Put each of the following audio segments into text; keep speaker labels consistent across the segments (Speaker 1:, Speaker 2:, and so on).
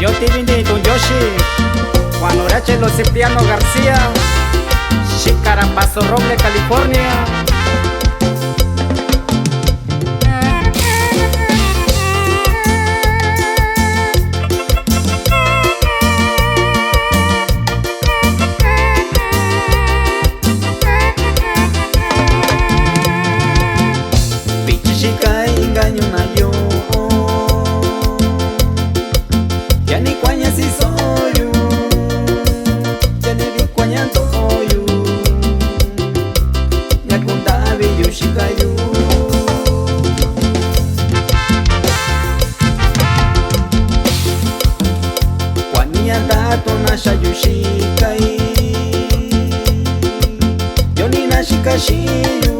Speaker 1: Yo te vine con Yoshi, Juan Horace Los Cipriano García, Chicara Paso Roble, California.
Speaker 2: Pichichica engaño na yo, ya ni cuaña si soy yo, ya ni vi cuaña toyo, ya contabi yo chica yo. Cuaña tato na shayo chica yo ni na chica shiyo.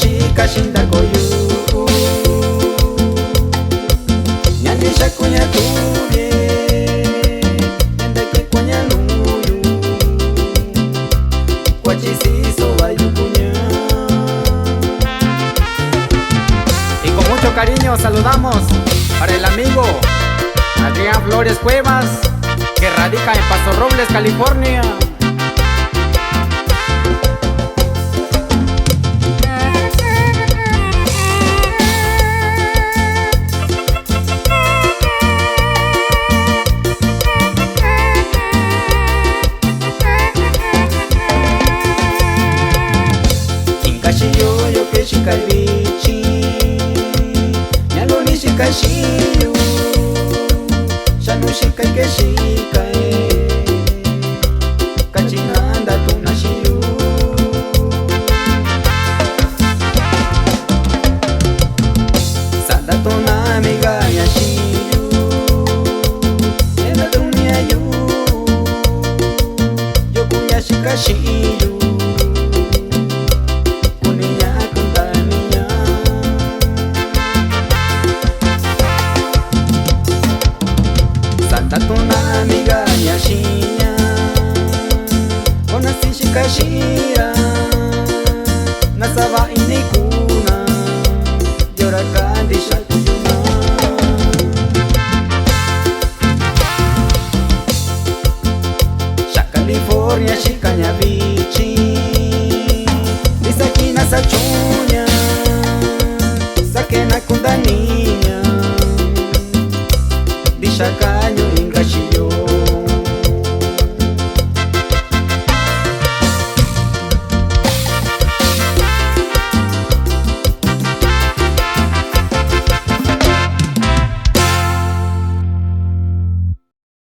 Speaker 2: Shika shinda koyu Nyandi shakunya tuye Nyanda kikwanya nuyu Kwa chisiso wayukunya.
Speaker 1: Y con mucho cariño saludamos para el amigo Adrián Flores Cuevas, que radica en Paso Robles, California.
Speaker 2: Yo que shika bichi Nyalo ni shika shiyo Shanu shika ke shika Kachinanda tuna shiyo. Sada tona amiga ya shiyo Ena dunia yo Yo kunya shika shiyo. Tuna amiga ya shinya Ona si shikashira Nasaba inikuna Yora kandi shakuyuna. Sha California shikanya bichi Isakina sachunya Sakena kundaninya Dishaka